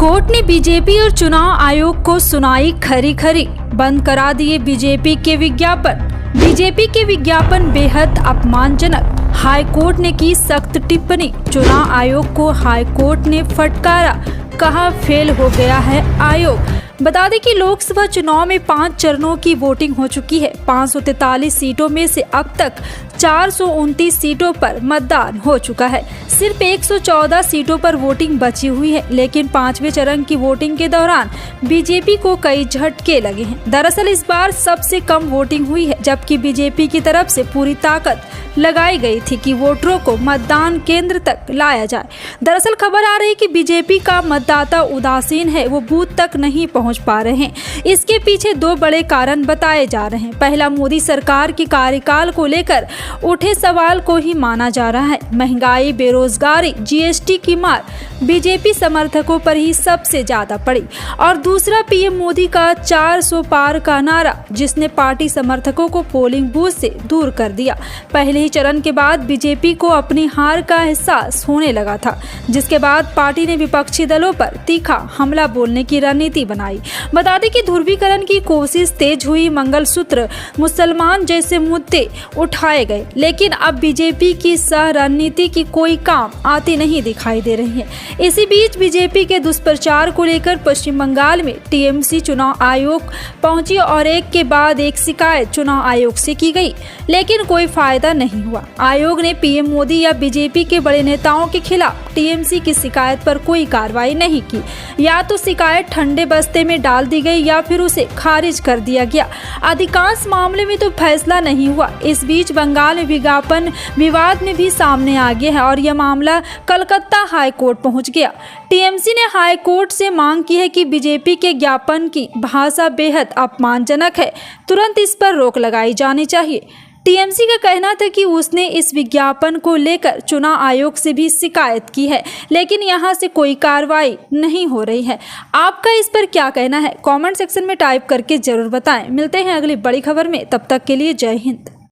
Court ने BJP और चुनाव आयोग को सुनाई खरी खरी, बंद करा दिए बीजेपी के विज्ञापन। बीजेपी के विज्ञापन बेहद अपमानजनक, हाई कोर्ट ने की सख्त टिप्पणी। चुनाव आयोग को हाई कोर्ट ने फटकारा, कहा फेल हो गया है आयोग। बता दें कि लोकसभा चुनाव में 5 चरणों की वोटिंग हो चुकी है। 543 सीटों में से अब तक 429 सीटों पर मतदान हो चुका है। सिर्फ 114 सीटों पर वोटिंग बची हुई है, लेकिन 5वें चरण की वोटिंग के दौरान बीजेपी को कई झटके लगे हैं। दरअसल इस बार सबसे कम वोटिंग हुई है, जबकि बीजेपी की तरफ से पूरी ताकत लगाई गई थी कि वोटरों को मतदान केंद्र तक लाया जाए। दरअसल खबर आ रही है कि बीजेपी का मतदाता उदासीन है, वो बूथ तक नहीं पहुंच पा रहे हैं। इसके पीछे 2 बड़े कारण बताए जा रहे हैं। पहला, मोदी सरकार के कार्यकाल को लेकर उठे सवाल को ही माना जा रहा है। महंगाई, बेरोजगारी, जीएसटी की मार बीजेपी समर्थकों पर ही सबसे ज्यादा पड़ी। और दूसरा, पीएम मोदी का 400 पार का नारा, जिसने पार्टी समर्थकों को पोलिंग बूथ से दूर कर दिया। पहले ही चरण के बाद बीजेपी को अपनी हार का एहसास होने लगा था, जिसके बाद पार्टी ने विपक्षी दलों पर तीखा हमला बोलने की रणनीति बनाई। बता दें कि ध्रुवीकरण की कोशिश तेज हुई, मंगलसूत्र, मुसलमान जैसे मुद्दे उठाए गए, लेकिन अब बीजेपी की सह रणनीति की कोई काम आती नहीं दिखाई दे रही है। इसी बीच बीजेपी के दुष्प्रचार को लेकर पश्चिम बंगाल में टीएमसी चुनाव आयोग पहुंची और एक के बाद एक शिकायत चुनाव आयोग से की गई, लेकिन कोई फायदा नहीं हुआ। आयोग ने पीएम मोदी या बीजेपी के बड़े नेताओं के खिलाफ टीएमसी की शिकायत पर कोई कार्रवाई नहीं की। या तो शिकायत ठंडे बस्ते में डाल दी गई या फिर उसे खारिज कर दिया गया। अधिकांश मामले में तो फैसला नहीं हुआ। इस बीच बंगाल में विज्ञापन विवाद में भी सामने आ गया है और यह मामला कलकत्ता हाई कोर्ट पहुंच गया। टीएमसी ने हाई कोर्ट से मांग की है कि बीजेपी के ज्ञापन की भाषा बेहद अपमानजनक है, तुरंत इस पर रोक लगाई जानी चाहिए। टीएमसी का कहना था कि उसने इस विज्ञापन को लेकर चुनाव आयोग से भी शिकायत की है, लेकिन यहां से कोई कार्रवाई नहीं हो रही है। आपका इस पर क्या कहना है? कमेंट सेक्शन में टाइप करके जरूर बताएं। मिलते हैं अगली बड़ी खबर में, तब तक के लिए जय हिंद।